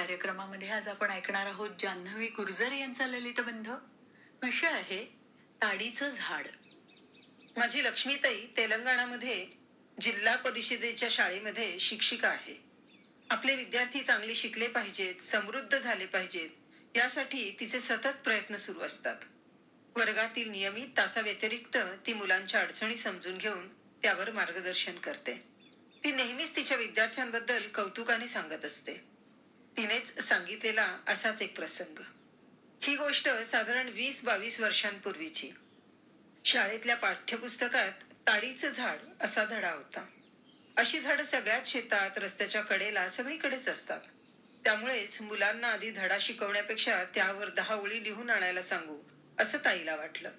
कार्यक्रमामध्ये आज आपण ऐकणार आहोत जान्हवी गुर्जर यांचा ललितबंध. विषय आहे ताडीचं झाड. माझी लक्ष्मीताई तेलंगणामध्ये जिल्हा परिषदेच्या शाळेमध्ये शिक्षिका आहे. आपले विद्यार्थी चांगले शिकले पाहिजेत, समृद्ध झाले पाहिजेत यासाठी तिचे सतत प्रयत्न सुरू असतात. वर्गातील नियमित तासाव्यतिरिक्त ती मुलांच्या अडचणी समजून घेऊन त्यावर मार्गदर्शन करते. ती नेहमीच तिच्या विद्यार्थ्यांबद्दल कौतुकाने सांगत असते. तिनेच सांगितलेला असाच एक प्रसंग. ही गोष्ट साधारण 20-22 वर्षांपूर्वीची. शाळेतल्या पाठ्यपुस्तकात ताडीचं झाड असा धडा होता. अशी झाडं सगळ्याच शेतात, रस्त्याच्या कडेला सगळीकडेच असतात. त्यामुळेच मुलांना आधी धडा शिकवण्यापेक्षा त्यावर 10 ओळी लिहून आणायला सांगू असं ताईला वाटलं.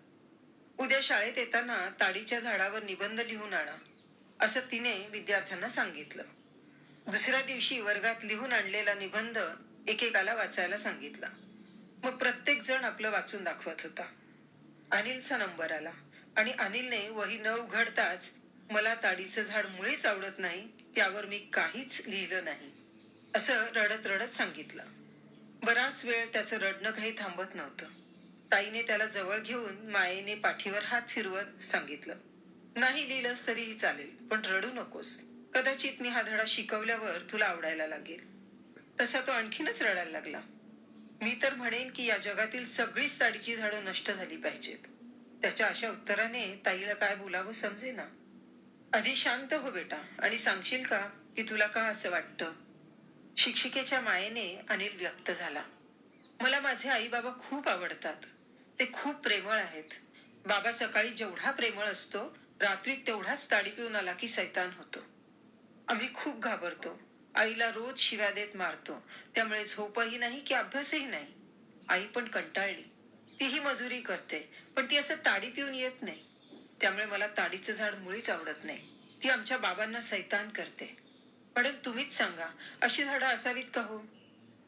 उद्या शाळेत येताना ताडीच्या झाडावर निबंध लिहून आणा असं तिने विद्यार्थ्यांना सांगितलं. दुसऱ्या दिवशी वर्गात लिहून आणलेला निबंध एकेकाला वाचायला सांगितला. मग प्रत्येक जण आपलं वाचून दाखवत होता. अनिलचा नंबर आला आणि अनिलने वही न उघडताच मला ताडीचं झाड मुळीच आवडत नाही, त्यावर मी काहीच लिहिलं नाही असं रडत रडत सांगितलं. बराच वेळ त्याचं रडणं काही थांबत नव्हतं. ताईने त्याला जवळ घेऊन मायेने पाठीवर हात फिरवत सांगितलं, नाही लिहिलंस तरीही चालेल, पण रडू नकोस. कदाचित मी हा धडा शिकवल्यावर तुला आवडायला लागेल. तसा तो आणखीनच रडायला लागला. मी तर म्हणेन की या जगातील सगळीच ताडीची झाडं नष्ट झाली पाहिजेत. त्याच्या अशा उत्तराने ताईला काय बोलावं समजेना. आधी शांत हो बेटा आणि सांगशील का की तुला का असं वाटतं. शिक्षिकेच्या मायेने अनिल व्यक्त झाला. मला माझे आई बाबा खूप आवडतात. ते खूप प्रेमळ आहेत. बाबा सकाळी जेवढा प्रेमळ असतो, रात्री तेवढाच ताडी पिऊन आला की सैतान होतो. आम्ही खूप घाबरतो. आईला रोज शिव्या देत मारतो. त्यामुळे झोपही नाही की अभ्यासही नाही. आई पण कंटाळली. तीही मजुरी करते, पण ती असं ताडी पिऊन येत नाही. त्यामुळे मला ताडीचं झाड मुळीच आवडत नाही. ती आमच्या बाबांना सैतान करते. मॅडम तुम्हीच सांगा, अशी झाडं असावीत का हो.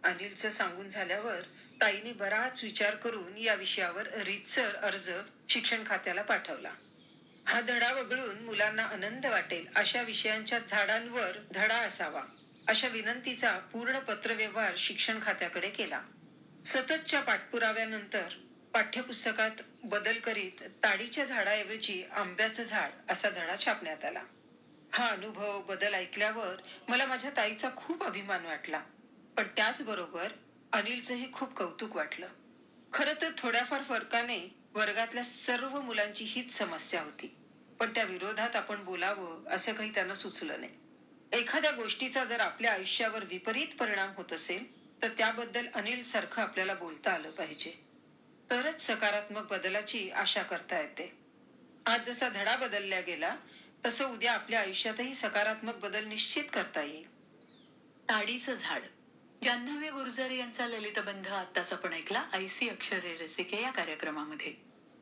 अनिलचं सांगून झाल्यावर ताईने बराच विचार करून या विषयावर रीतसर अर्ज शिक्षण खात्याला पाठवला. हा धडा वगळून मुलांना आनंद वाटेल अशा विषयांच्या झाडांवर धडा असावा अशा विनंतीचा पूर्ण पत्रव्यवहार शिक्षण खात्याकडे केला. सततच्या पाठपुराव्यानंतर पाठ्यपुस्तकात बदल करीत ताडीच्या झाडाऐवजी आंब्याचं झाड असा धडा छापण्यात आला. हा अनुभव बदल ऐकल्यावर मला माझ्या ताईचा खूप अभिमान वाटला, पण त्याचबरोबर अनिलचंही खूप कौतुक वाटलं. खरं तर थोड्याफार फरकाने वर्गातल्या सर्व मुलांची हीच समस्या होती, पण त्या विरोधात आपण बोलावं असं काही त्यांना सुचलं नाही. एखाद्या गोष्टीचा जर आपल्या आयुष्यावर विपरीत परिणाम होत असेल तर त्याबद्दल अनिल सारखं आपल्याला बोलता आलं पाहिजे. तरच सकारात्मक बदलाची आशा करता येते. आज जसा धडा बदलला गेला तसं उद्या आपल्या आयुष्यातही सकारात्मक बदल निश्चित करता येईल. ताडीचं झाड. जान्हवी गुर्जर यांचा ललितबंध आत्ताच आपण ऐकला ऐसी अक्षरे रसिके या कार्यक्रमामध्ये.